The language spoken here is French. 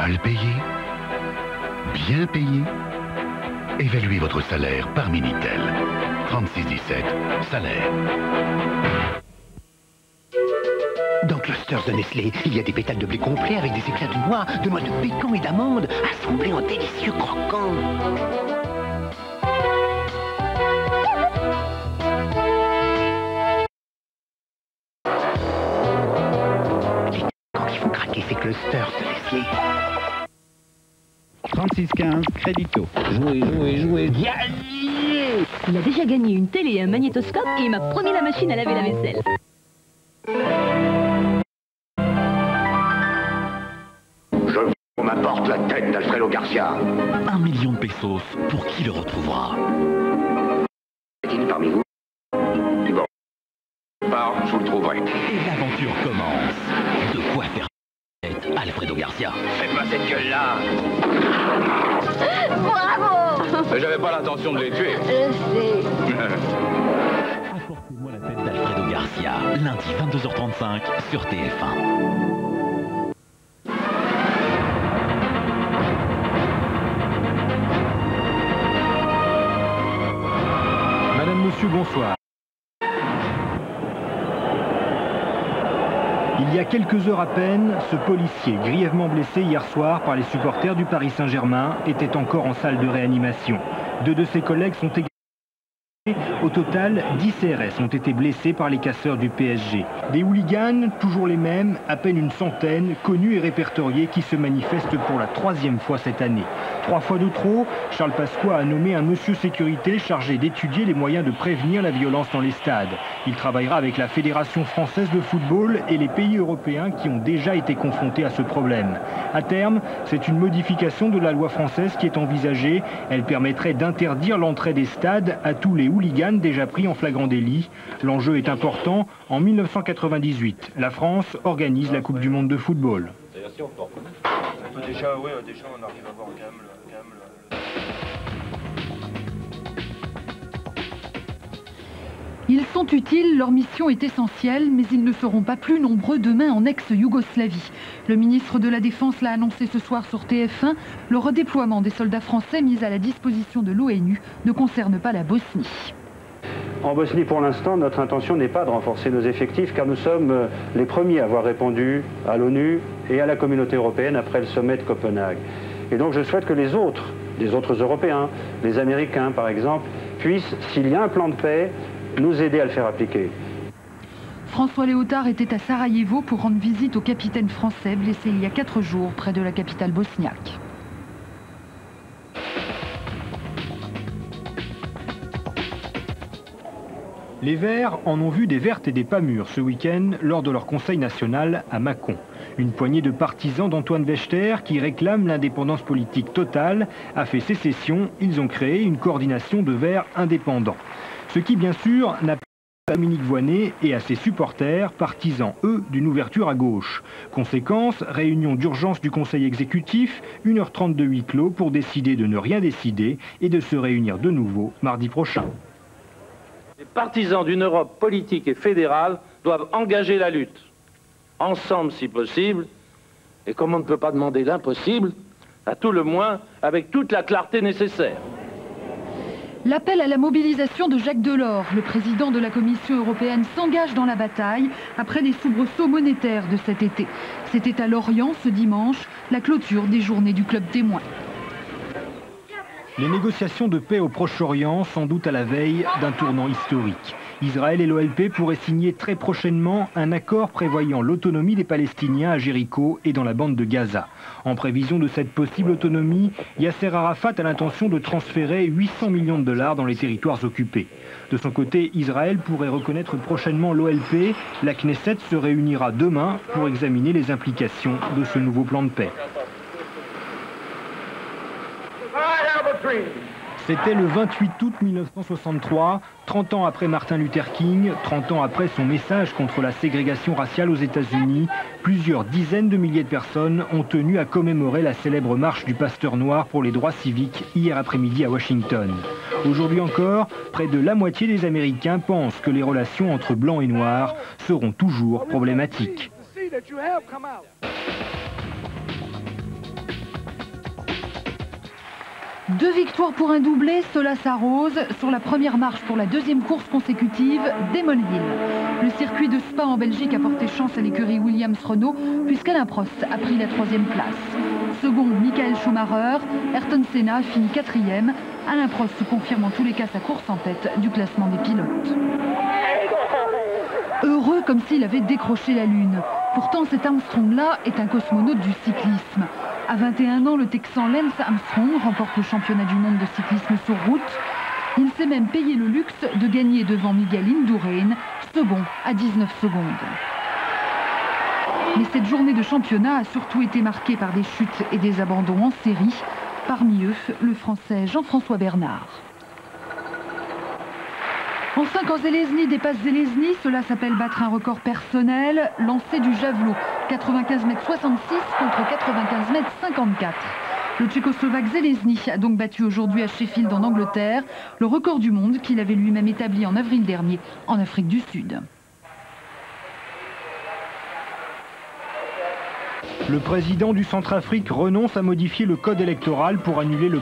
Mal payé? Bien payé? Évaluez votre salaire par Minitel. 3617, salaire. Dans Clusters de Nestlé, il y a des pétales de blé complet avec des éclats de noix, de noix de pécan et d'amandes, assemblés en délicieux croquants. Quand il faut craquer ces Clusters de Nestlé. 3615, Crédito. Jouez, jouez, jouez. Gagné! Il a déjà gagné une télé et un magnétoscope et il m'a promis la machine à laver la vaisselle. On m'apporte la tête d'Alfredo Garcia. 1 million de pesos, pour qui le retrouvera? Est-il parmi vous? Bon. Je vous le trouverai. Et l'aventure commence. De quoi faire Alfredo Garcia? Faites pas cette gueule-là. Bravo! J'avais pas l'intention de les tuer. Je sais. Apportez-moi la tête d'Alfredo Garcia, lundi 22h35 sur TF1. Madame, Monsieur, bonsoir. Il y a quelques heures à peine, ce policier, grièvement blessé hier soir par les supporters du Paris Saint-Germain, était encore en salle de réanimation. 2 de ses collègues sont également. Au total, 10 CRS ont été blessés par les casseurs du PSG. Des hooligans, toujours les mêmes, à peine une centaine, connus et répertoriés, qui se manifestent pour la 3e fois cette année. 3 fois de trop, Charles Pasqua a nommé un monsieur sécurité chargé d'étudier les moyens de prévenir la violence dans les stades. Il travaillera avec la Fédération française de football et les pays européens qui ont déjà été confrontés à ce problème. À terme, c'est une modification de la loi française qui est envisagée. Elle permettrait d'interdire l'entrée des stades à tous les hooligans déjà pris en flagrant délit. L'enjeu est important. En 1998, la France organise la Coupe du Monde de football. Déjà, on arrive à voir quand même Ils sont utiles, leur mission est essentielle, mais ils ne seront pas plus nombreux demain en ex-Yougoslavie. Le ministre de la Défense l'a annoncé ce soir sur TF1. Le redéploiement des soldats français mis à la disposition de l'ONU ne concerne pas la Bosnie. En Bosnie, pour l'instant, notre intention n'est pas de renforcer nos effectifs, car nous sommes les premiers à avoir répondu à l'ONU et à la communauté européenne après le sommet de Copenhague. Et donc je souhaite que les autres Européens, les Américains par exemple, puissent, s'il y a un plan de paix, nous aider à le faire appliquer. François Léotard était à Sarajevo pour rendre visite au capitaine français blessé il y a 4 jours près de la capitale bosniaque. Les Verts en ont vu des vertes et des pas mûres ce week-end lors de leur conseil national à Mâcon. Une poignée de partisans d'Antoine Wechter qui réclament l'indépendance politique totale a fait sécession. Ils ont créé une coordination de Verts indépendants. Ce qui, bien sûr, n'a pas à Dominique Voynet et à ses supporters, partisans, eux, d'une ouverture à gauche. Conséquence, réunion d'urgence du Conseil exécutif, 1h30 de huis clos pour décider de ne rien décider et de se réunir de nouveau mardi prochain. Les partisans d'une Europe politique et fédérale doivent engager la lutte, ensemble si possible, et comme on ne peut pas demander l'impossible, à tout le moins avec toute la clarté nécessaire. L'appel à la mobilisation de Jacques Delors, le président de la Commission européenne, s'engage dans la bataille après les soubresauts monétaires de cet été. C'était à Lorient ce dimanche, la clôture des journées du Club Témoin. Les négociations de paix au Proche-Orient, sans doute à la veille d'un tournant historique. Israël et l'OLP pourraient signer très prochainement un accord prévoyant l'autonomie des Palestiniens à Jéricho et dans la bande de Gaza. En prévision de cette possible autonomie, Yasser Arafat a l'intention de transférer 800 millions de dollars dans les territoires occupés. De son côté, Israël pourrait reconnaître prochainement l'OLP. La Knesset se réunira demain pour examiner les implications de ce nouveau plan de paix. C'était le 28 août 1963, 30 ans après Martin Luther King, 30 ans après son message contre la ségrégation raciale aux États-Unis, plusieurs dizaines de milliers de personnes ont tenu à commémorer la célèbre marche du pasteur noir pour les droits civiques hier après-midi à Washington. Aujourd'hui encore, près de la moitié des Américains pensent que les relations entre blancs et noirs seront toujours problématiques. 2 victoires pour un doublé, cela s'arrose sur la première marche pour la 2e course consécutive d'Emon Hill. Le circuit de Spa en Belgique a porté chance à l'écurie Williams-Renault puisqu'Alain Prost a pris la 3e place. Second, Michael Schumacher, Ayrton Senna finit 4e. Alain Prost confirme en tous les cas sa course en tête du classement des pilotes. Heureux comme s'il avait décroché la Lune. Pourtant cet Armstrong-là est un cosmonaute du cyclisme. À 21 ans, le Texan Lance Armstrong remporte le championnat du monde de cyclisme sur route. Il s'est même payé le luxe de gagner devant Miguel Indurain, second à 19 secondes. Mais cette journée de championnat a surtout été marquée par des chutes et des abandons en série. Parmi eux, le Français Jean-François Bernard. Enfin, quand Zelezny dépasse Zelezny, cela s'appelle battre un record personnel, lancer du javelot, 95,66 m contre 95,54 m. Le Tchécoslovaque Zelezny a donc battu aujourd'hui à Sheffield en Angleterre le record du monde qu'il avait lui-même établi en avril dernier en Afrique du Sud. Le président du Centrafrique renonce à modifier le code électoral pour annuler le